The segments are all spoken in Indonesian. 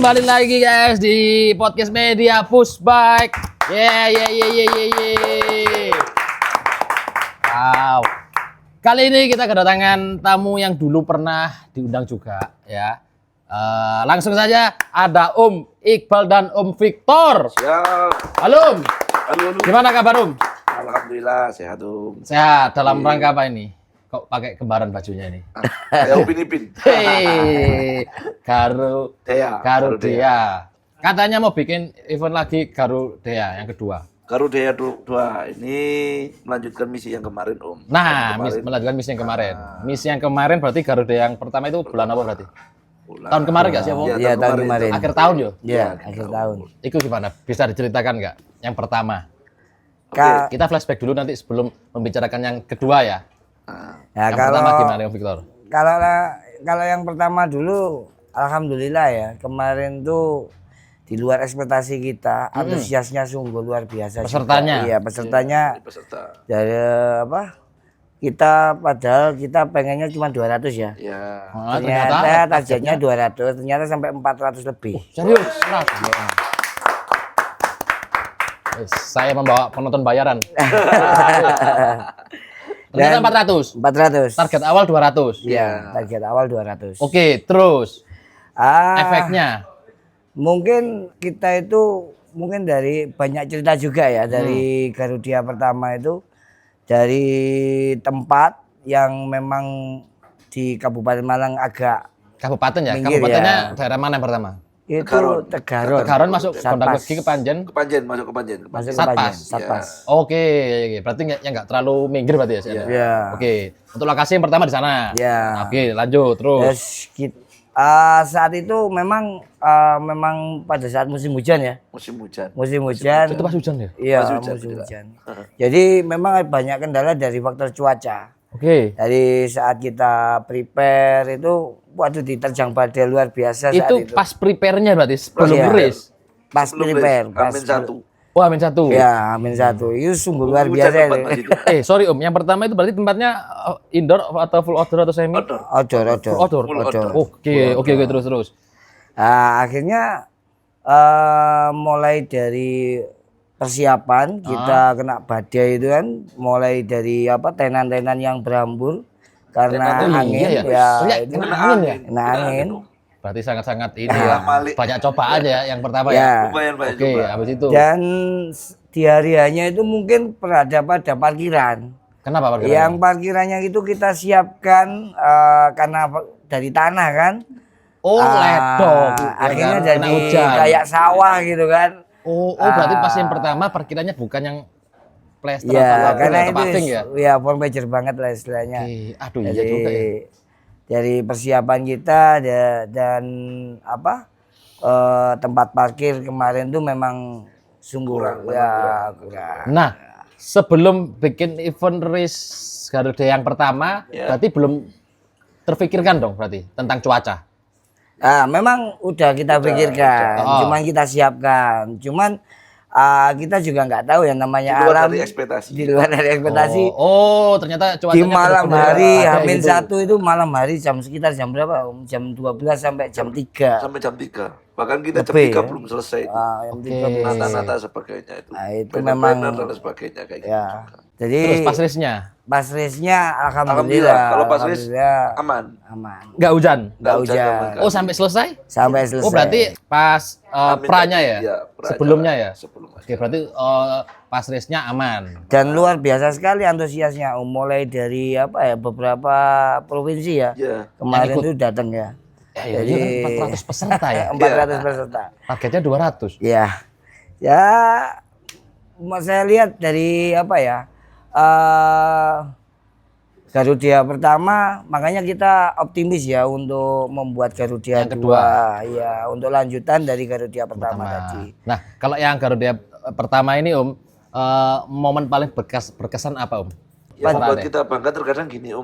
kembali lagi guys di podcast media Pushbike. Wow. Kali ini kita kedatangan tamu yang dulu pernah diundang juga ya. Langsung saja ada Om Iqbal dan Om Victor. Siap. Halo Om. Halo. Gimana kabar Om? Alhamdulillah sehat Om. Sehat. Dalam rangka apa ini? Kok pakai kembaran bajunya ini? Ya Upin Ipin. Hei, Dea. Garudea. Katanya mau bikin event lagi Garudea yang kedua. Garudea 2 ini melanjutkan misi yang kemarin Om. Nah, melanjutkan misi yang kemarin. Misi yang kemarin berarti Garudea yang pertama itu bulan apa berarti? Tahun kemarin nggak sih Om? Iya, tahun kemarin. Akhir tahun yo? Iya, akhir tahun. Itu gimana? Bisa diceritakan nggak? Yang pertama. Kak, Kita flashback dulu nanti sebelum membicarakan yang kedua ya. ya Yang kalau pertama gimana Om Victor? kalau yang pertama dulu, alhamdulillah ya, kemarin tuh di luar ekspektasi kita, antusiasnya sungguh luar biasa. Pesertanya? Iya, pesertanya Peserta. dari apa? Padahal kita pengennya cuma 200 ya. Ya. Ternyata targetnya 200, ternyata sampai 400 lebih. Serius? Saya membawa penonton bayaran. Ternyata 400. 400. Target awal 200. Iya, target awal 200. Oke, terus efeknya. Mungkin kita itu dari banyak cerita juga ya dari Garudia pertama itu dari tempat yang memang di Kabupaten Malang agak Kabupaten ya? minggir Kabupatennya ya. daerah mana yang pertama? Itu Tegaron. Tegaron masuk Gondang Satpas. Legi ke Panjen. Kepanjen, masuk Kepanjen. Masuk ke Satpas. Panjen, Satpas. Oke, berarti nggak terlalu minggir berarti ya? Iya. Iya. Oke, untuk lokasi yang pertama di sana. Iya. Oke, lanjut terus. Terus saat itu memang pada saat musim hujan ya. Musim hujan. Musim hujan. Itu pas hujan ya? Iya, Pas hujan musim juga. hujan. Jadi memang banyak kendala dari faktor cuaca. Oke. Dari saat kita prepare itu, waduh diterjang badai luar biasa saat Itu itu. pas prepare-nya berarti sebelum Iya. race. Pas Sebelum prepare, race, pas Amin 1. Wah, Amin 1. Ya, Amin 1. Itu sungguh luar Hujan biasa tempat itu. Mas itu. Sorry Om, yang pertama itu berarti tempatnya indoor atau full outdoor atau semi? Outdoor. Odor. Outdoor. Full outdoor. Oke, terus. Nah, akhirnya mulai dari persiapan kita kena badai itu kan, mulai dari tenan-tenan yang berambur karena Tenan, angin iya ya? ya, Oh ya, itu kena angin ya? kena angin. Berarti sangat-sangat ini Iya, ya. Malik. Banyak cobaan ya yang pertama ya. Ya. Lumayan banyak Oke, juga. habis itu. Dan di hari-harinya itu mungkin berada pada parkiran. Kenapa parkirannya? Yang parkirannya itu kita siapkan karena dari tanah kan. Oh, ledok. Akhirnya Kena jadi hujan. kayak sawah gitu kan. Oh, berarti pas yang pertama parkirannya bukan yang plester Ya, atau karena atau itu paving ya. ya form major banget lah istilahnya. Oke, aduh iya Jadi juga ya. dari persiapan kita dan tempat parkir kemarin tuh memang sungguh kurang. Nah, sebelum bikin event race Garuda yang pertama, berarti belum terfikirkan dong berarti tentang cuaca. Memang udah kita pikirkan, Oh. cuman kita siapkan, cuman kita juga nggak tahu ya namanya Di luar alam dari ekspektasi. di luar dari ekspektasi. Oh, ternyata cuacanya Di malam benar-benar hari ada Hamin gitu. 1 itu malam hari sekitar jam berapa? Jam 12 sampai jam 3. Sampai jam 3. Bahkan kita jam Lebih, 3 ya? belum selesai. Jam 3 belum Oke. selesai. Nata-nata sebagainya itu. Nah, itu Banner-banner memang dan sebagainya kayak gitu. ya. Jadi Terus pas race-nya pas race-nya alhamdulillah. Alhamdulillah. Kalau pas race alhamdulillah aman. aman. nggak hujan. Nggak hujan hujan. sama sekali. Oh, sampai selesai? Sampai selesai. Oh, berarti pas Amin pranya tadi, ya? iya, pra Sebelumnya acara, ya? sebelum acara. Oke, berarti pas race-nya aman. Dan luar biasa sekali antusiasnya, mulai dari beberapa provinsi ya. Iya. Kemarin Yang ikut. tuh datang ya. Ya, Jadi 400 peserta ya. 400 peserta. Targetnya 200. Ya. Ya saya lihat dari Garudia pertama, makanya kita optimis ya untuk membuat Garudia Yang kedua. Ya, untuk lanjutan dari Garudia pertama tadi. Nah, kalau yang Garuda pertama ini Om, momen paling berkesan apa Om? Ya, Pas buat ada. kita bangga terkadang gini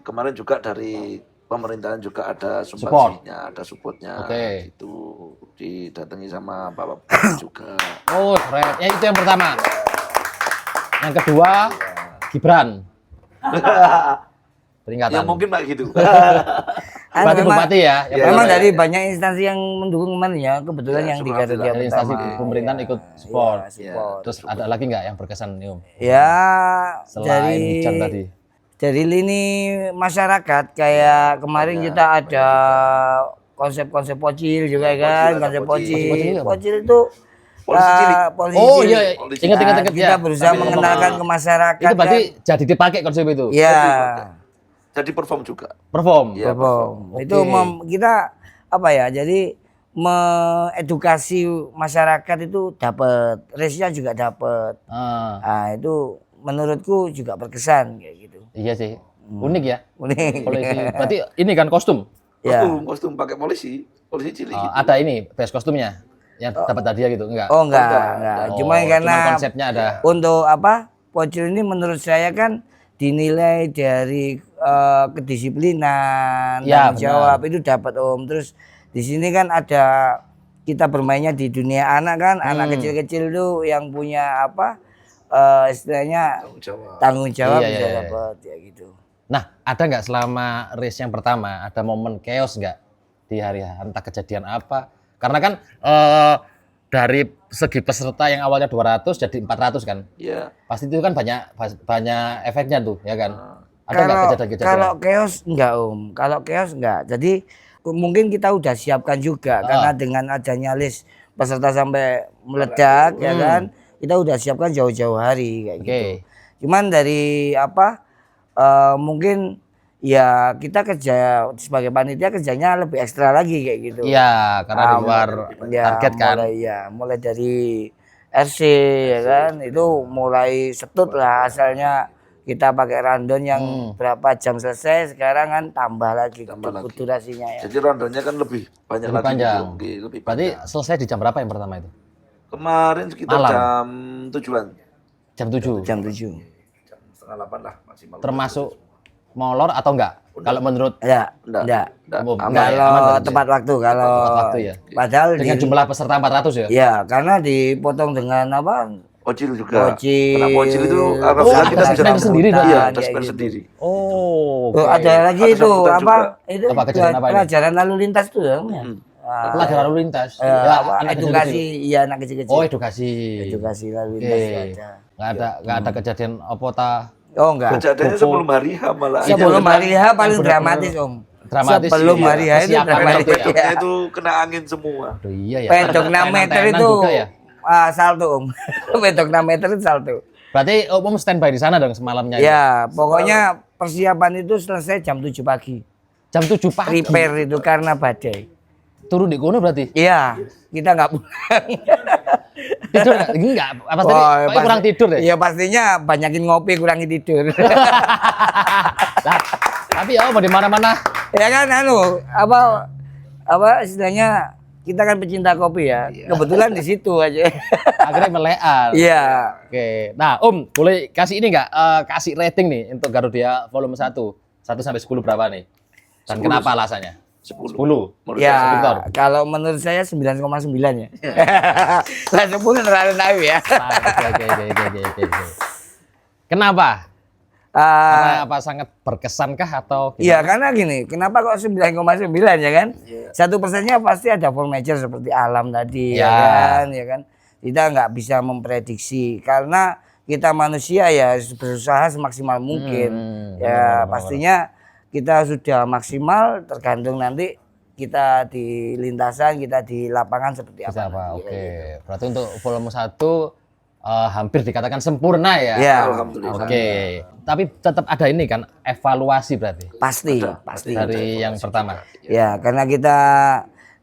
kemarin juga dari pemerintahan juga ada Support. sumbangsinya, ada supportnya. Oke. Itu didatangi sama Bapak Bupati juga. Oh, keren. Ya, itu yang pertama. Yang kedua, Gibran. Peringatan. Ya mungkin kayak gitu. Berarti memang- bupati ya. yang Iya, memang pertama dari ya. banyak instansi yang mendukung kemarin ya, kebetulan Iya, yang di syukur Garuda alhamdulillah. Dari instansi pertama. pemerintahan ikut support. Iya, support. Terus ada lagi nggak yang berkesan nih Om? Ya Selain hujan tadi. dari lini masyarakat kayak kemarin kita ada konsep-konsep pocil juga kan, ada konsep pocil. pocil. Pocil itu apa? Pocil itu Polisi cilik. polisi Oh cilik. iya, Polisi. ingat Nah, kita ya. berusaha Tapi mengenalkan ngomong- ke masyarakat. Itu berarti kan. jadi dipakai konsep itu. Ya, Jadi perform juga. Perform. Iya, perform. Oke. Itu kita apa ya? Jadi mengedukasi masyarakat itu dapat, race-nya juga dapat. Ah, Nah, itu menurutku juga berkesan kayak gitu. iya sih. Unik ya. Unik. Polisi. Berarti ini kan kostum. Ya. Kostum pakai polisi cilik gitu. Ada ini base kostumnya yang dapat hadiah gitu enggak? Oh enggak, enggak. enggak. Oh, Cuma karena cuman konsepnya ada. untuk apa? Pocil ini menurut saya kan dinilai dari kedisiplinan, Ya, tanggung jawab itu dapat Om. Terus di sini kan ada kita bermainnya di dunia anak kan, anak kecil-kecil tuh yang punya apa? Istilahnya Tanggung jawab. tanggung jawab Iya, bisa iya, iya. dapat ya gitu. Nah, ada nggak selama race yang pertama ada momen chaos nggak di hari entah kejadian apa? Karena kan dari segi peserta yang awalnya 200 jadi 400 kan? Iya. Pasti itu kan banyak efeknya tuh, ya kan? Ada nggak Kalau kejadian-kejadian? kalau chaos enggak Om, kalau chaos enggak. Jadi mungkin kita udah siapkan juga karena dengan adanya list peserta sampai meledak ya kan, kita udah siapkan jauh-jauh hari kayak Oke. gitu. Cuman dari apa? Mungkin ya kita kerja sebagai panitia kerjanya lebih ekstra lagi kayak gitu. Iya, karena di luar target kan. Mulai dari RC ya kan, itu mulai setut lah asalnya kita pakai random yang berapa jam selesai, sekarang kan tambah lagi durasinya ya. Jadi rondonnya kan lebih banyak Lebih lagi panjang. gitu. Oke, lebih Berarti panjang. selesai di jam berapa yang pertama itu? Kemarin sekitar Malam. jam 7-an. Jam 7. Jam 7. Jam setengah 8 lah maksimal. Termasuk molor atau enggak? Kalau menurut Enggak, Enggak. enggak. umum, Aman. enggak ya? Kalau Aman berarti. tepat waktu, kalau Tepat waktu ya. padahal Dengan jumlah peserta 400 ya? ya karena dipotong dengan apa? Pocil juga. Pocil. Kena pocil itu Oh, alhamdulillah kita ada sudah spend sendiri rambutan, berarti Iya, ya? ada kayak spend gitu. sendiri. Oh, Oh, oke. ada lagi Ada itu sambutan apa? juga. Itu Apa kejadian apa ini? pelajaran lalu lintas tuh ya. Ah, Pelajaran lalu lintas. apa, anak edukasi kecil-kecil. iya anak kecil-kecil. Oh, edukasi. Edukasi lalu Oke. lintas itu ada. Nggak ada kejadian apa ta Oh enggak. Kejadiannya Pupuk. sebelum hari H malah. Iya, Sebelum bener. hari H paling Yang bener-bener dramatis Om. dramatis Sebelum sih, hari ya. H itu Persiapan dramatis. itu ya. Pedoknya itu kena angin semua. Aduh, iya ya. Pedok 6 Tenan-tenan meter itu juga ya. salto Om. Pedok 6 meter itu salto. Berarti Om standby di sana dong semalamnya. Ya, pokoknya persiapan itu selesai jam 7 pagi. Jam 7 pagi. Prepare itu karena badai. Turun di kono berarti. Iya, kita nggak pulang. Tidur nggak? Enggak. Apa tadi? Oh, Pokoknya pasti- kurang tidur deh. Iya pastinya banyakin ngopi, kurangin tidur. Lah, tapi ya mau di mana-mana. Ya kan anu apa istilahnya kita kan pecinta kopi ya. Kebetulan di situ aja. Akhirnya meleal. Iya. Oke. Nah, Om, boleh kasih ini nggak? Kasih rating nih untuk Garuda volume 1. 1 sampai 10 berapa nih? Dan 10. kenapa alasannya? 10. 10. Menurut Ya, saya. Victor. kalau menurut saya 9,9 ya. Lah 10 terlalu naif ya. Oke. Kenapa? Ah, Karena apa sangat berkesankah atau iya karena gini, kenapa kok 9,9 ya kan? 1%-nya pasti ada force majeure seperti alam tadi Ya. ya kan. Kita nggak bisa memprediksi karena kita manusia ya berusaha semaksimal mungkin. Ya benar. pastinya kita sudah maksimal tergantung nanti kita di lintasan, kita di lapangan seperti bisa apa. apa? nanti, Oke. kayak gitu. Berarti untuk volume 1 hampir dikatakan sempurna ya. Ya, Alhamdulillah. Oke. Tapi tetap ada ini kan evaluasi berarti pasti, Ada, pasti. dari yang pertama. Ya, karena kita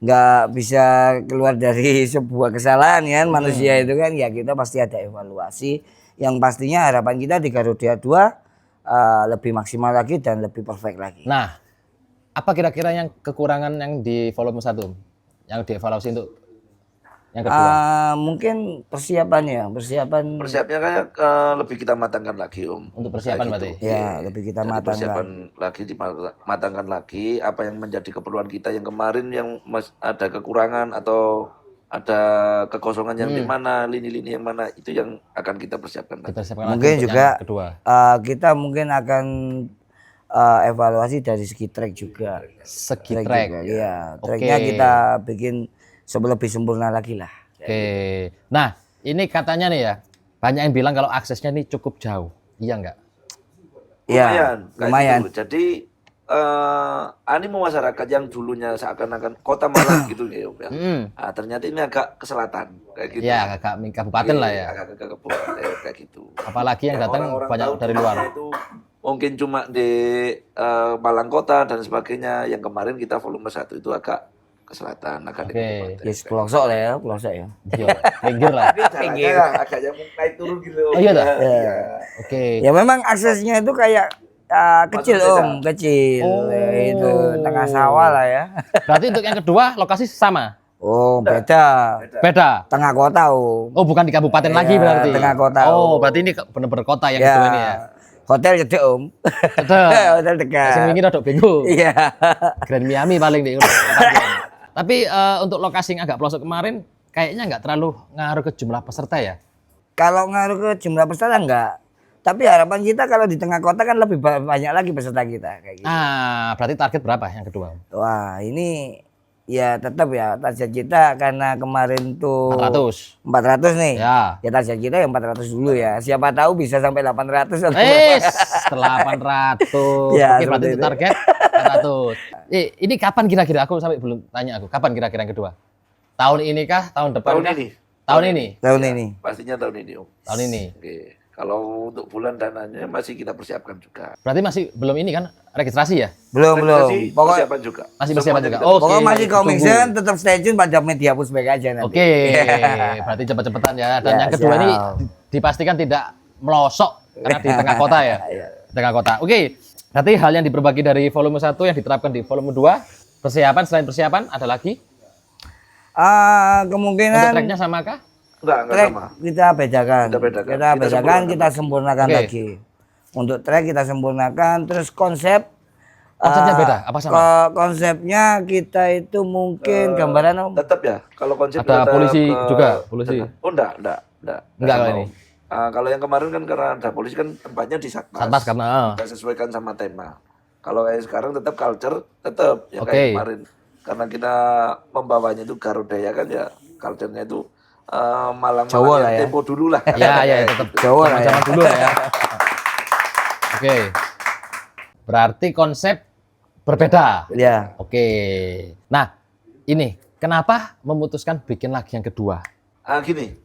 nggak bisa keluar dari sebuah kesalahan kan manusia itu kan ya kita pasti ada evaluasi yang pastinya harapan kita di Garuda 2 lebih maksimal lagi dan lebih perfect lagi. Nah, apa kira-kira yang kekurangan yang di volume 1 yang dievaluasi untuk yang kedua? Mungkin persiapannya, persiapan Persiapnya kayak lebih kita matangkan lagi Om. Untuk persiapan Kayak berarti. gitu. ya lebih kita Jadi matangkan. persiapan lagi dimatangkan lagi apa yang menjadi keperluan kita yang kemarin yang ada kekurangan atau ada kekosongan yang di mana lini-lini yang mana itu yang akan kita persiapkan lagi. Dipersiapkan lagi Mungkin untuk juga yang kedua. Kita mungkin akan evaluasi dari segi track juga. Segi Track track. juga, iya. Oke. Tracknya kita bikin lebih sempurna lagi lah. Oke. Nah, ini katanya nih ya, banyak yang bilang kalau aksesnya ini cukup jauh. Iya nggak? Iya, Lumayan, kayak lumayan. gitu. Jadi animo masyarakat yang dulunya seakan-akan kota Malang gitu ya, Om, ya. Ah, ternyata ini agak ke selatan kayak gitu. Iya, agak kabupaten lah ya. Agak ke kabupaten kayak gitu. Apalagi yang datang Orang-orang banyak tahu dari luar. itu mungkin cuma di Malang Kota dan sebagainya. Yang kemarin kita volume 1 itu agak ke selatan, agak di Oke. kabupaten. Yes, pelosok lah ya, pelosok ya. Iya, pinggir lah. Jalannya agak yang naik turun gitu. Oh iya dah? Iya. Oke. Ya memang aksesnya itu kayak kecil desa. Om, kecil. Oh. Itu tengah sawah lah ya. Berarti untuk yang kedua lokasi sama. Oh, beda. Beda. Tengah kota Om. Oh, bukan di kabupaten Iya, lagi berarti. tengah kota, Oh, Om. berarti ini bener-bener kota yang Ya. kedua ini ya. Hotel cedek Om. Cedek. Hotel dekat. Sing wingi rada bingung. Iya. Grand Miami paling deh. Tapi untuk lokasi yang agak pelosok kemarin kayaknya nggak terlalu ngaruh ke jumlah peserta ya. Kalau ngaruh ke jumlah peserta enggak. Tapi harapan kita kalau di tengah kota kan lebih banyak lagi peserta kita kayak gitu. Ah, berarti target berapa yang kedua? Wah, ini ya tetap ya target kita karena kemarin tuh 400. 400 nih. Ya. Ya target kita yang 400 dulu ya. Siapa tahu bisa sampai 800 atau Eh, 800. Ya, Oke, berarti seperti itu itu. target 400. Ini kapan kira-kira? Aku sampai belum tanya aku. Kapan kira-kira yang kedua? Tahun ini kah? Tahun depan Tahun kah? ini. Tahun ini. tahun ini. Pastinya tahun ini, Om. Tahun ini. Oke. Kalau untuk bulan dananya masih kita persiapkan juga. Berarti masih belum ini kan registrasi ya? Belum. Registrasi Pokoknya persiapan juga. Masih persiapan Semuanya juga. kita Oke. pokoknya masih coming ditunggu. soon, tetap stay tune pada media Pushback aja nanti. Oke, berarti cepet-cepetan ya. Dan Ya, yang kedua ini siap. dipastikan tidak melosok karena di tengah kota ya. Iya. Di tengah kota. Oke, berarti hal yang diperbagi dari volume 1 yang diterapkan di volume 2. Persiapan, selain persiapan ada lagi? Untuk Kemungkinan tracknya sama kah? Enggak track sama. kita bedakan. Kita bedakan. Kita Kita bedakan, sempurnakan kita sempurnakan Oke. lagi. Untuk track kita sempurnakan, terus konsep Konsepnya beda? Apa sama? Konsepnya kita itu mungkin gambaran Om. Tetap ya. Kalau konsep Ada tetap polisi ke- juga, polisi. Oh, enggak. Enggak sama, kalau ini. Om. Kalau yang kemarin kan karena ada polisi kan tempatnya di Satpas. Satpas karena Kita sesuaikan sama tema. Kalau kayak sekarang tetap culture, tetap yang Oke. kayak kemarin. Karena kita membawanya itu Garuda ya kan ya, culture-nya itu Malang Jawa lah ya. tempo dulu lah. ya tetap Jawa lah ya. zaman dulu lah ya. Oke. Berarti konsep berbeda. Ya. Oke. Nah, ini kenapa memutuskan bikin lagi yang kedua? Gini,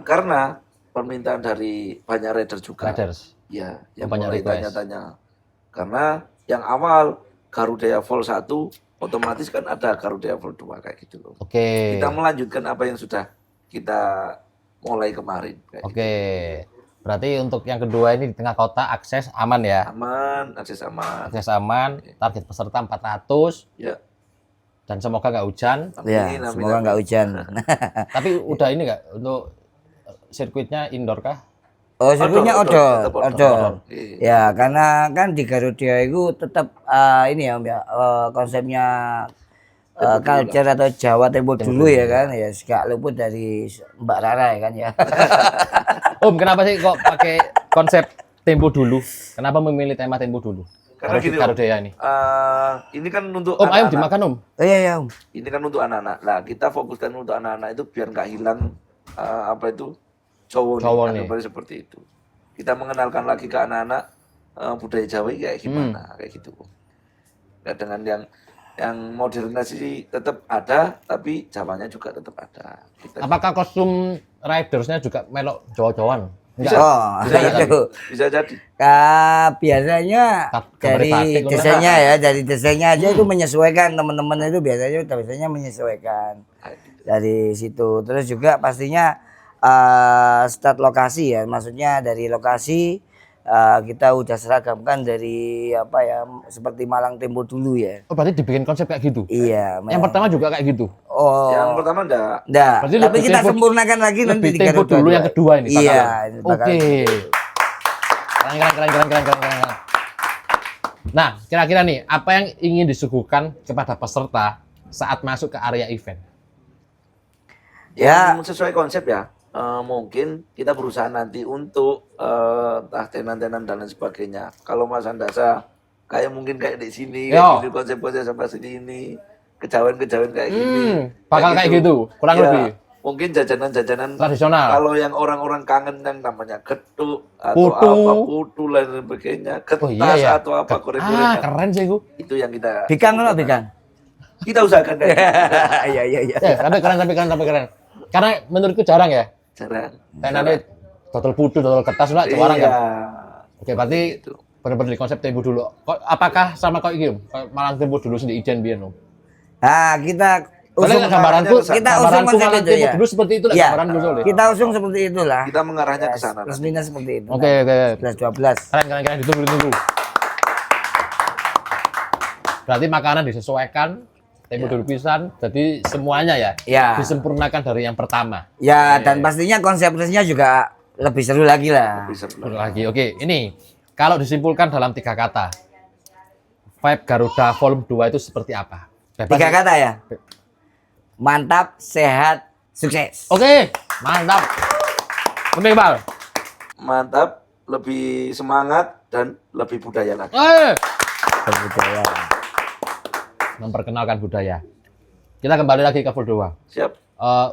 karena permintaan dari banyak rider juga. Riders. Ya, yang Banyak mulai request. tanya-tanya. Karena yang awal Garuda Vol 1 otomatis kan ada Garuda Vol 2 kayak gitu loh. Oke. Kita melanjutkan apa yang sudah kita mulai kemarin. Kayak gitu. Oke. Berarti untuk yang kedua ini di tengah kota akses aman ya. Aman, akses aman. Akses aman, target peserta 400 Ya, dan semoga nggak hujan. Ya, amin, semoga amin. nggak hujan. Tapi udah ini nggak untuk sirkuitnya indoor kah? Oh, sirkuitnya Outdoor, outdoor, tetap outdoor. outdoor. Iya. Ya, karena kan di Garuda itu tetap ini ya, Om ya, konsepnya culture atau Jawa tempo dulu ya kan, ya gak luput dari Mbak Rara ya kan ya. Om, kenapa sih kok pakai konsep tempo dulu? Kenapa memilih tema tempo dulu? Karena gini, Om. Garuda ini. Ini kan untuk Om, ayo anak-anak. dimakan Om. Oh iya ya Om. Ini kan untuk anak-anak. Nah, kita fokuskan untuk anak-anak itu biar nggak hilang apa itu cowok Cowok nih, nih. anggapannya seperti itu. Kita mengenalkan lagi ke anak-anak budaya Jawa ini kayak gimana, kayak gitu. Nah, dengan yang modernisasi tetap ada, tapi Jawanya juga tetap ada. Kita Apakah kostum ridersnya juga melok Jawa-Jawan? Bisa. Oh, bisa jadi. itu. Bisa jadi. Biasanya Gambar dari batik, Om. desainnya ya, dari desainnya aja itu menyesuaikan teman-teman itu biasanya menyesuaikan dari situ. Terus juga pastinya start lokasi ya, maksudnya dari lokasi kita udah seragamkan dari apa ya, seperti Malang Tempo dulu ya. Oh, berarti dibikin konsep kayak gitu? Iya. Yang pertama juga kayak gitu? Oh. Yang pertama enggak. Enggak, Berarti tapi lebih kita tempo- sempurnakan lagi nanti Lebih di tempo Garuda dulu dua. yang kedua ini? Iya. bakalan? ini bakal Oke. gitu. Keren. Nah, kira-kira nih, apa yang ingin disuguhkan kepada peserta saat masuk ke area event? Ya. Yang sesuai konsep ya. Mungkin kita berusaha nanti untuk entah tenan-tenan dan lain sebagainya. Kalau Mas Andasa kayak mungkin kayak di sini, Yo. kayak gini konsep-konsep sama sini, kejawen-kejawen kayak gini. Bakal kayak gitu, kurang Ya, lebih. mungkin jajanan-jajanan Tradisional. kalau yang orang-orang kangen yang namanya getuk atau Putu. apa putu dan sebagainya, getas Oh iya ya. atau apa goreng-gorengan. Keren sih gua. Itu yang kita Bikang lo bikang. kita usahakan kayak gitu. Iya iya iya. Ya, tapi keren. Karena menurutku jarang ya. Jarang. Kayak nanti total putu, total kertas lah, jarang Iya. kan. Oke, berarti Gitu. benar-benar di konsep tempo dulu. Apakah sama kayak gitu? Kayak Malang tempo dulu sendiri ijen biyen no. Nah, kita Soalnya usung gambaranku, kita usung gambaranku konsep Malang itu tempo ya. dulu seperti itu lah Iya. gambaranku soalnya. Kita usung seperti itulah. Kita mengarahnya ke sana. Plus minus seperti itu. Oke. 11 12. Keren ditunggu. Berarti makanan disesuaikan tempo dulu pisan, jadi semuanya ya Ya. disempurnakan dari yang pertama. Ya, dan pastinya konsepnya juga lebih seru lagi lah. Bisa Betul lagi. Oke, ini kalau disimpulkan dalam 3 kata, vibe Garuda Volume 2 itu seperti apa? Bebas. 3 kata ya. Mantap, sehat, sukses. Oke, mantap. Oke, Bal. mantap, lebih semangat dan lebih budaya lagi. Budaya. Memperkenalkan budaya. Kita kembali lagi ke Volume 2. Siap.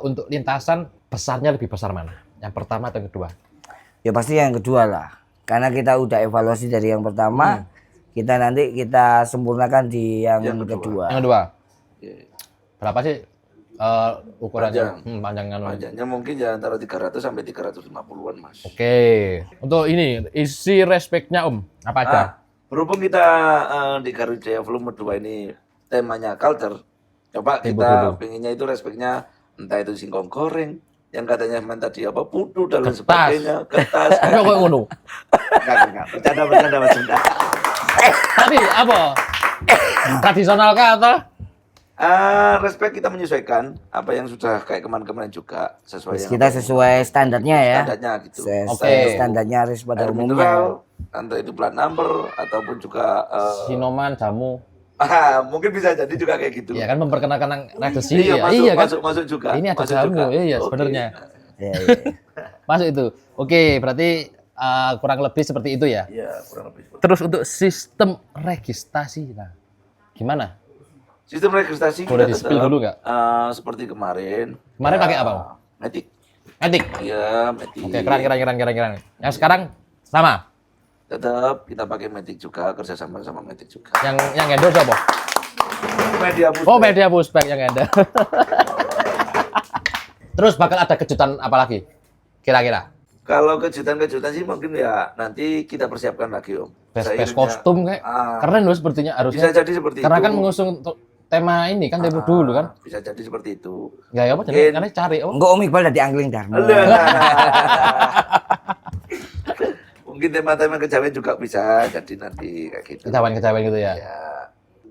Untuk lintasan besarnya lebih besar mana? Yang pertama atau yang kedua? Ya pasti yang kedua lah. Karena kita udah evaluasi dari yang pertama, kita sempurnakan di yang Yang kedua. Yang kedua. Oke. Berapa sih ukurannya? Panjang. Panjangnya. Panjangnya mungkin ya antara 300 sampai 350-an, Mas. Oke. Untuk ini isi respectnya Om, apa aja? Berhubung kita di Garuda Volume 2 ini temanya culture, coba Tempo kita dulu. pengennya itu respeknya entah itu singkong goreng, yang katanya tadi apa putu dan lain Kertas. sebagainya, kertas. Enggak kok ngono. Enggak. Bercanda. Tapi apa? Tradisional kah atau? Respect kita menyesuaikan apa yang sudah kayak kemarin-kemarin juga sesuai yang Kita sesuai standarnya ya. standarnya gitu. Oke. Standarnya harus pada Air umumnya. mineral, entah itu plat number ataupun juga Sinoman, jamu. mungkin bisa jadi juga kayak gitu. Iya kan memperkenalkan legacy Iya, ya. masuk, Iya kan? masuk juga. Ini ada Masuk jamu. juga. Iya Oke. sebenarnya. Ya, ya. Masuk itu. Oke, berarti kurang lebih seperti itu ya. Iya, kurang lebih. Terus untuk sistem registrasi, nah, gimana? Sistem registrasi Boleh kita di-spill tetap, dulu nggak? seperti kemarin. Kemarin Ya, pakai apa? Matic. Etik. Iya, Matic. Oke, keren. Yang sekarang sama. Tetap kita pakai Matic juga, kerjasama sama Matic juga. Yang endorse apa? Media boost. Oh, Media Pushback yang endorse. Terus bakal ada kejutan apa lagi? Kira-kira? Kalau kejutan-kejutan sih mungkin ya nanti kita persiapkan lagi, Om. Best Seiringnya- kostum kayak keren loh sepertinya Bisa harusnya. jadi seperti Karena itu. kan mengusung tema ini kan tempo dulu kan. Bisa jadi seperti itu. Enggak ya apa jadi Mungkin. karena cari oh. Enggak Om Iqbal dari Angling Dharma. Mungkin tema-tema kejawen juga bisa jadi nanti kayak gitu. Kejawen gitu ya. Ya.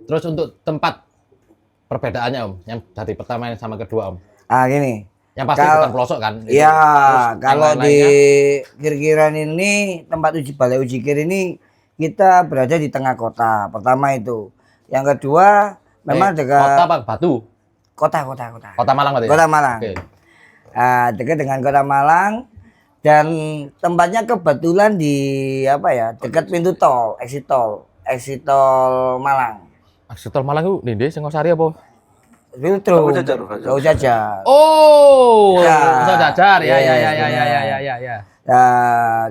Terus untuk tempat perbedaannya Om, yang dari pertama sama kedua Om. Ah gini. Yang pasti Kalau- bukan pelosok kan? Iya, Terus kalau yang di lain-lainnya? Kirkiran ini tempat balai uji kir ini kita berada di tengah kota. Pertama itu. Yang kedua memang dekat kota apa? Batu. kota. Kota Malang berarti. ya? Kota Malang. Oke. Dekat dengan Kota Malang dan tempatnya kebetulan di apa ya? Dekat pintu tol, exit tol Malang. Aksitol Malang itu Ninde Singosari apa? Filtro. Jauh Jajar. Jauh Jajar. Oh, Ya. bisa jajar. Ya. Iya,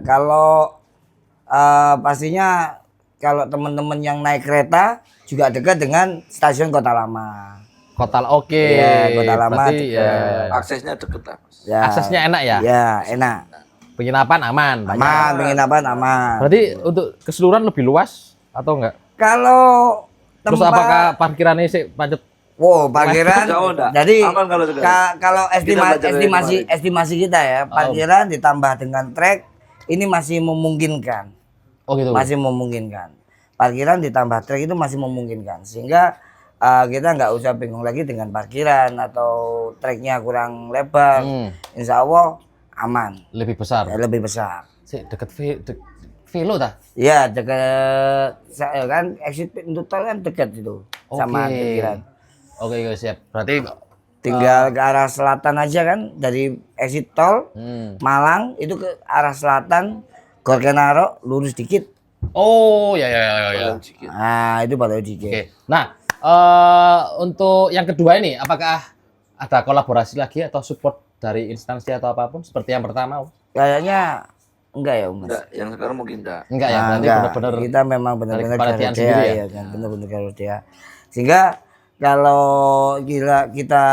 kalau pastinya kalau teman-teman yang naik kereta juga dekat dengan stasiun Kota Lama. Kota oke. Iya, Kota Lama Berarti, dekat. ya. Aksesnya deket lah, Mas. Ya. Aksesnya enak ya. Ya, enak. Penginapan aman. banyak. Aman, penginapan aman. Berarti untuk keseluruhan lebih luas atau enggak? Kalau Terus tempat apakah parkirannya sih pancet? wow, parkiran. Jauh enggak? Jadi Aman kalau dekat. kalau Kita belajar dari estimasi kita ya, parkiran ditambah dengan trek ini masih memungkinkan. Oh gitu. Masih memungkinkan. Parkiran ditambah trek itu masih memungkinkan. Sehingga kita nggak usah bingung lagi dengan parkiran atau treknya kurang lebar. Insya Allah aman. Lebih besar. Lebih besar. Sih deket Velo dah. Ya dekat kan exit pintu tol kan dekat itu sama Oke. parkiran. Oke, siap. Berarti Tinggal ke arah selatan aja kan dari exit tol Malang itu ke arah selatan Gorkenaro lurus dikit Oh, ya. Uji kit. Nah, itu baru uji Oke. kit. Nah, untuk yang kedua ini, apakah ada kolaborasi lagi atau support dari instansi atau apapun seperti yang pertama, Om? Kayaknya enggak ya, Mas. Enggak, yang sekarang mungkin enggak. Enggak ya, Nah, berarti enggak. benar-benar Kita memang benar-benar kepanitiaan Garuda sendiri ya? ya kan, benar-benar Garuda. Sehingga kalau kita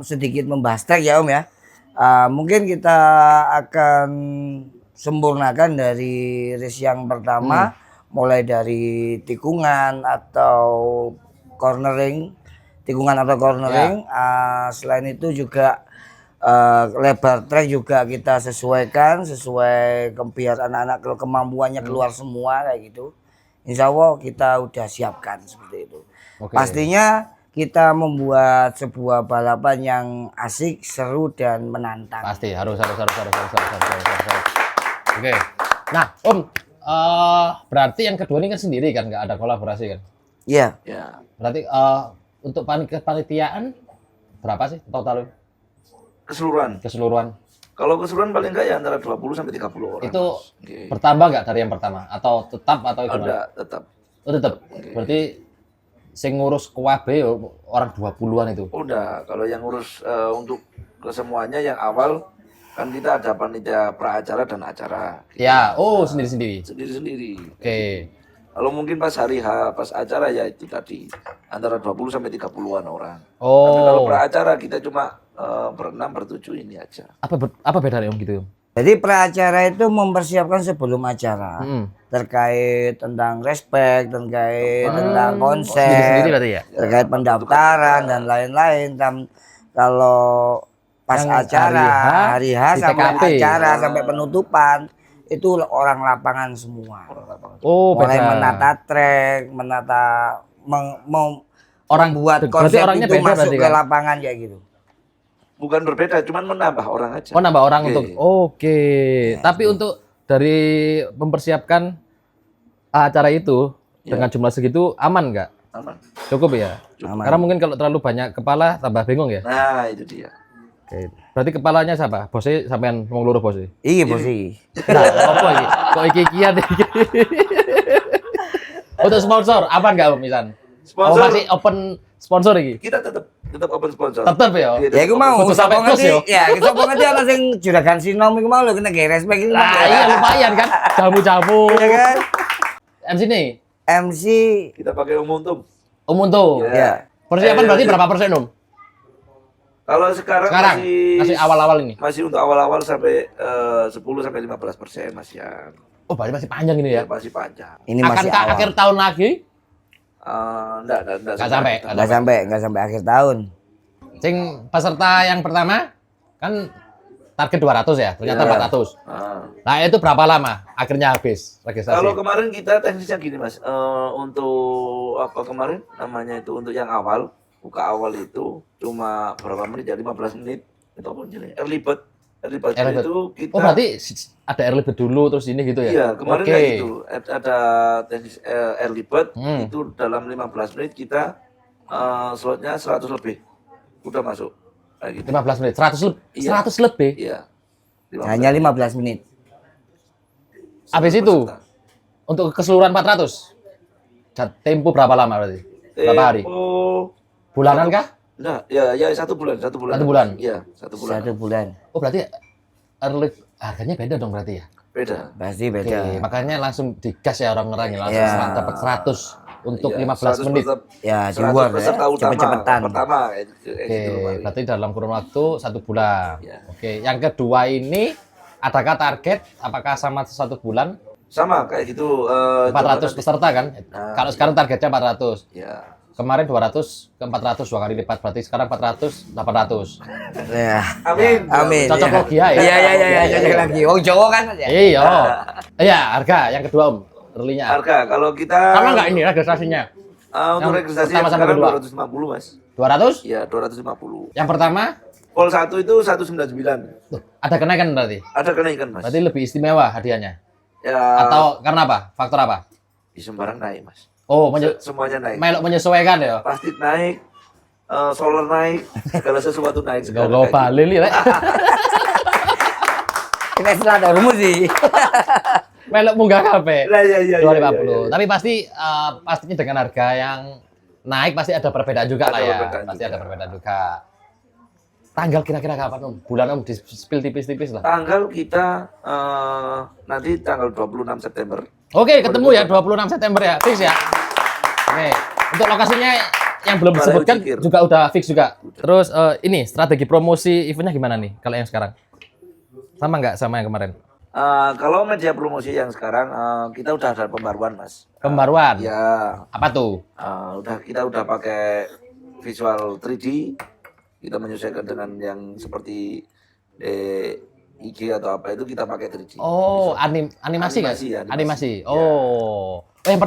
sedikit membahas track ya Om ya, mungkin kita akan sempurnakan dari race yang pertama, mulai dari tikungan atau cornering, selain itu juga lebar trek juga kita sesuaikan sesuai biar anak-anak kalau kemampuannya keluar semua kayak gitu. Insya Allah kita udah siapkan seperti itu. Oke. Pastinya kita membuat sebuah balapan yang asik, seru dan menantang. Pasti harus. Oke. Nah, Om, berarti yang kedua ini kan sendiri kan, nggak ada kolaborasi kan? Iya. Ya. Berarti untuk kepanitiaan berapa sih total keseluruhan? Kalau keseluruhan paling enggak ya antara 20 sampai 30 orang. Itu Mas. Oke. bertambah nggak dari yang pertama atau tetap atau gimana? Ada tetap. Oh, tetap. Berarti sing ngurus kuabe orang 20-an itu. Udah, kalau yang ngurus untuk kesemuanya yang awal kan kita ada panitia pra acara dan acara. Ya, oh sendiri-sendiri. Sendiri-sendiri. Oke. Kalau mungkin pas hari H, pas acara ya itu tadi antara 20 sampai 30-an orang. Tapi kalau Oh. pra acara kita cuma berenam, bertujuh ini aja. Apa bedanya Om gitu? Jadi pra-acara itu mempersiapkan sebelum acara. Mm. Terkait tentang respect, terkait tentang Sendiri-sendiri konsep, berarti ya? terkait pendaftaran dan lain-lain. Kalau pas Yang acara, hari H di sampai TKP. acara sampai penutupan itu orang lapangan semua. Oh, Mulai beda. menata trek, menata Orang membuat berarti konsep orangnya itu beda masuk berarti ke kan? lapangan kayak gitu. Bukan berbeda, cuman menambah orang aja. Oh, nambah orang Oke. untuk. Oke. Tapi untuk dari mempersiapkan acara itu dengan jumlah segitu aman nggak? Aman. Cukup ya? Aman. Karena mungkin kalau terlalu banyak kepala tambah bingung ya. Nah, itu dia. Oke. Berarti kepalanya siapa? Bosnya sampean ngomong loro bos. Iya bosi. Nah, apa iki? Kok iki-ikian iki? Untuk sponsor, aman nggak Om Misan? Oh, Sponsor masih open sponsor iki? kita tetap open sponsor. Tetep ya? Iya, Ya iku mau Kudu sapa sampai close, ngerti. yo. Ya, sapa ngerti ana sing juragan sinom iku mau lho kena gawe respect iku. Nah, iya lumayan kan? Jamu-jamu. Ya kan? MC nih, MC Kita pakai Umuntum. umum tuh. ya. Persiapan berarti berapa persen Om? Kalau sekarang, Sekarang masih awal-awal ini. masih untuk awal-awal sampai 10 sampai 15% masih ya. Oh, berarti masih panjang ini ya. Masih panjang. Ini masih Akankah awal. akhir tahun lagi? Enggak sampai. Enggak sampai akhir tahun. Sing peserta yang pertama kan target 200 ya, ternyata Iya. 400. Nah, itu berapa lama akhirnya habis registrasi? Kalau kemarin kita teknisnya gini Mas, untuk apa kemarin namanya itu untuk yang awal, buka awal itu cuma berapa menit ya 15 menit itu apa jenis early bird. Early bird Early bird. itu kita Oh, berarti ada early bird dulu terus ini gitu ya? iya, kemarin Oke. kayak gitu. Ada teknis early bird Hmm. itu dalam 15 menit kita slotnya 100 lebih. Udah masuk. Kayak gitu. 15 menit, 100 lebih. Iya. 100 lebih. Iya. 15 Hanya 15 menit. Habis itu untuk keseluruhan 400. Tempo berapa lama berarti? Berapa hari? Bulanan kah? Nah, ya 1 bulan. 1 bulan? Iya, 1 bulan. 1 bulan. Oh, berarti early harganya beda dong berarti ya? Beda. Pasti Oke, beda. makanya langsung digas ya orang-orang ya, langsung Iya. dapat 100 untuk Iya, 15 menit. Ya, di 100 luar ya. peserta utama. Cepet-cepetan. Pertama kayak gitu Oke, kemarin. berarti dalam kurun waktu 1 bulan. Iya. Oke, yang kedua ini adakah target? Apakah sama 1 bulan? Sama kayak gitu 400 peserta kan? Nah, Kalau sekarang targetnya 400. Ya. Kemarin 200 ke 400 2 kali lipat, berarti sekarang 400 800. Ya. Amin. Amin. Cocok ya. logia ya? Iya, cocok lagi. Wong Jawa kan ya. Iya. Iya, harga yang kedua Om. Early-nya. Harga kalau kita Sama nggak ini registrasinya? untuk Yang registrasi pertama sampai sekarang kedua? 250 Mas. 200? Iya, 250. Yang pertama? Pol 1 itu 199. Tuh, ada kenaikan berarti. Ada kenaikan Mas. Berarti lebih istimewa hadiahnya. Ya, Atau karena apa? Faktor apa? di sembarang naik Mas. Oh, Semuanya naik. melok menyesuaikan ya. Plastik naik, solar naik, segala sesuatu naik. sekarang Gawa kayak Bali li, Rek. Kita istilah rumus sih. Melok munggah kabeh. Lah, iya, 250. Tapi pasti pastinya dengan harga yang naik pasti ada perbedaan juga Ada lah ya. perbedaan Pasti juga. ada perbedaan juga. Tanggal kira-kira kapan Om? Bulan Om di spill tipis-tipis lah. Tanggal kita nanti tanggal 26 September. Oke, ketemu ya 26 September ya. Fix ya. Oke. Untuk lokasinya yang belum Balai disebutkan Ujikir. juga udah fix juga. Terus ini strategi promosi eventnya gimana nih kalau yang sekarang? Sama nggak sama yang kemarin? Kalau media promosi yang sekarang kita udah ada pembaruan Mas. Pembaruan. Ya, Apa tuh? kita udah pakai visual 3D. Kita menyesuaikan dengan yang seperti IG atau apa itu kita pakai 3D. Oh, animasi nggak? Animasi, ya, Animasi. Ya. Oh. Yang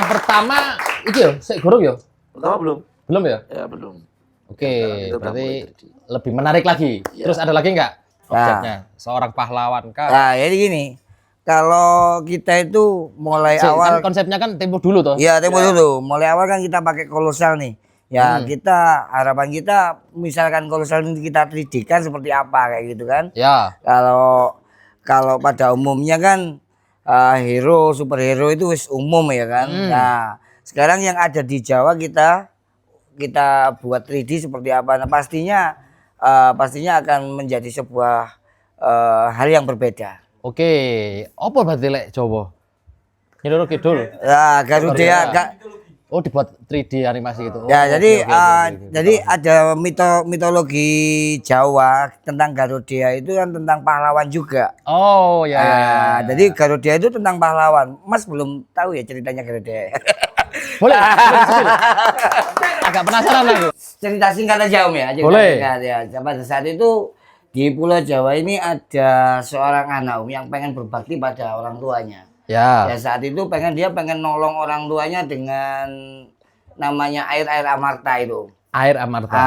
pertama itu ya, saya gurung ya? Pertama belum? Belum ya? Ya belum. Oke, Sekarang kita udah berarti mulai 3D. lebih menarik lagi. Ya. Terus ada lagi nggak objeknya? Seorang pahlawan kah? Nah, jadi gini. Kalau kita itu mulai awal Kan konsepnya kan tempo dulu toh. ya tempo dulu. Mulai awal kan kita pakai kolosal nih. Ya, kita harapan kita misalkan kolosal ini kita 3D kan seperti apa kayak gitu kan. Ya. Kalau pada umumnya kan hero, superhero itu wis umum ya kan. Nah, sekarang yang ada di Jawa kita buat 3D seperti apa. Nah, pastinya akan menjadi sebuah hal yang berbeda. Oke. Apa berarti lek Jawa? Nyeloro kidul. Nah, Garuda Oh, dibuat 3D animasi gitu. Oh, ya, jadi oke. jadi ada mitologi Jawa tentang Garuda itu kan tentang pahlawan juga. Oh, ya. Nah, jadi Garuda itu tentang pahlawan. Mas belum tahu ya ceritanya Garuda. Boleh. Agak penasaran aku. Cerita singkat aja Om ya. Cerita Boleh. singkat ya. Pada saat itu di Pulau Jawa ini ada seorang anak Om yang pengen berbakti pada orang tuanya. Ya. Ya saat itu dia pengen nolong orang tuanya dengan namanya air Amarta itu. Air Amarta.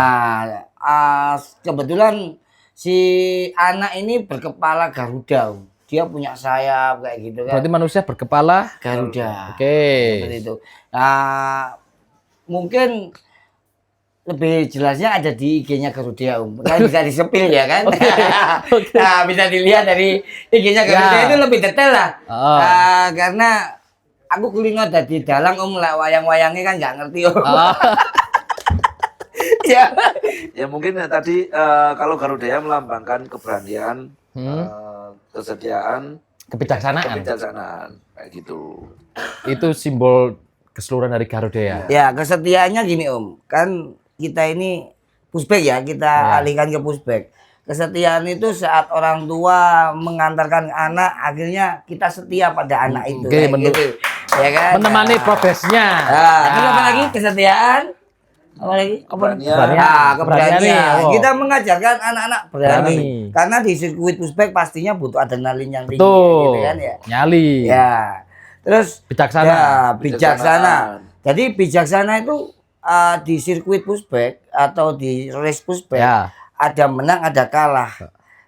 Kebetulan si anak ini berkepala Garuda. Om. Dia punya sayap kayak gitu kan. Berarti manusia berkepala Garuda. Oke. Seperti itu. Nah, mungkin lebih jelasnya ada di IG-nya Garuda Om. Kan bisa disepil ya kan. Nah, bisa dilihat dari IG-nya Garuda Ya. itu lebih detail lah. Oh. Karena aku kulino dari dalang Om lah wayang-wayangnya kan nggak ngerti Om. Oh. Ya. Ya mungkin tadi kalau Garuda melambangkan keberanian, kesetiaan, kebijaksanaan kayak gitu. Itu simbol keseluruhan dari Garuda ya. Ya, kesetiaannya gini Om. Kan kita ini pushback ya, kita alihkan ke pushback. Kesetiaan itu saat orang tua mengantarkan anak, akhirnya kita setia pada anak itu. Oke, kayak gitu. Ya kan? Menemani progresnya. Terus apa lagi? Kesetiaan. Apa lagi? Keberanian. Keberanian. Keberanian. Oh. Kita mengajarkan anak-anak berani. Berani. Karena di sirkuit pushback pastinya butuh adrenalin yang tinggi. Tuh. Gitu kan ya. Nyali. Ya. Terus Bijaksana. Ya, bijaksana. Bijaksanaan. Jadi bijaksana itu di sirkuit pushback atau di race pushback Ya. ada menang, ada kalah.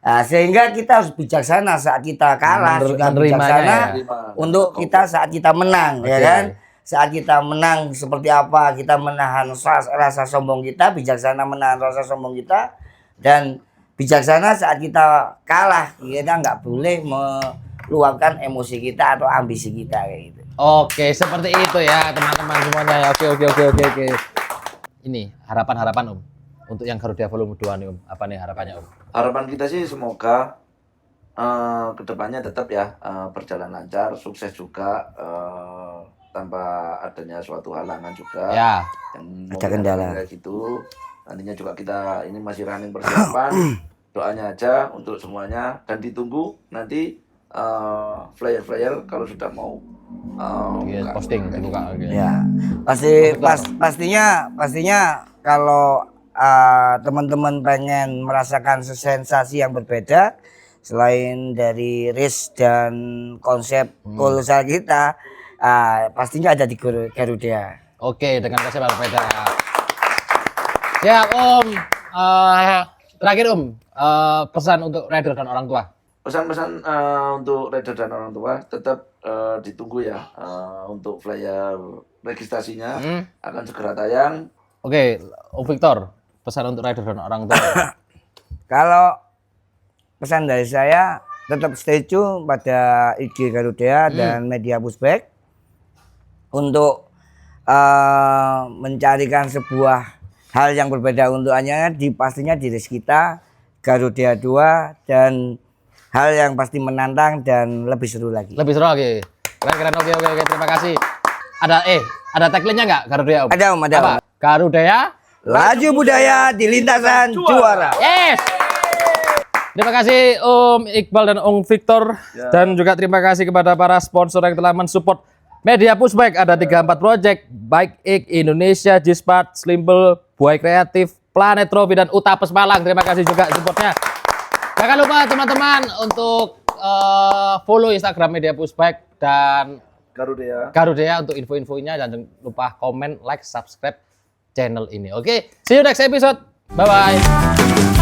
Nah, sehingga kita harus bijaksana saat kita kalah, juga menerimanya bijaksana ya. untuk kita saat kita menang, ya Oke. kan? Saat kita menang seperti apa, kita menahan rasa sombong kita, bijaksana menahan rasa sombong kita, dan bijaksana saat kita kalah, kita nggak boleh meluapkan emosi kita atau ambisi kita kayak gitu. Oke, seperti itu ya teman-teman semuanya ya. Oke. Ini harapan-harapan Om untuk yang Garuda Volume 2 nih Om. Apa nih harapannya Om? Harapan kita sih semoga kedepannya tetap ya berjalan lancar, sukses juga tanpa adanya suatu halangan juga. Ya. Yang Ada kendala. kayak gitu. Nantinya juga kita ini masih running persiapan. Doanya aja untuk semuanya dan ditunggu nanti flyer-flyer kalau sudah mau Iya, buka. posting dibuka. Oke. Ya, pastinya kalau teman-teman pengen merasakan sensasi yang berbeda selain dari race dan konsep kolosal kita, pastinya ada di Garuda. Oke, dengan konsep berbeda. Ya Om, terakhir Om, pesan untuk rider dan orang tua. Pesan-pesan untuk rider dan orang tua tetap ditunggu ya untuk flyer registrasinya akan segera tayang. Oke, Om Victor, pesan untuk rider dan orang tua. Kalau pesan dari saya tetap stay tune pada IG Garuda dan media Pushback untuk mencarikan sebuah hal yang berbeda untuk hanya pastinya di race kita Garuda 2 dan hal yang pasti menantang dan lebih seru lagi. Lebih seru lagi. Keren. Oke. Terima kasih. Ada tagline-nya nggak Garuda Om? Ada Om, ada Apa? Om. Garuda Laju budaya di lintasan juara. Yes. Terima kasih Om Iqbal dan Om Victor dan juga terima kasih kepada para sponsor yang telah mensupport media Pushback. Ada 34 Project, Bike X Indonesia, G-Spart, Slimble, Buai Kreatif, Planet Trophy dan Utapes Malang. Terima kasih juga supportnya. Jangan lupa teman-teman untuk follow Instagram media Pushback dan Garuda untuk info-infonya. Jangan lupa komen, like, subscribe channel ini. Oke, see you next episode. Bye-bye.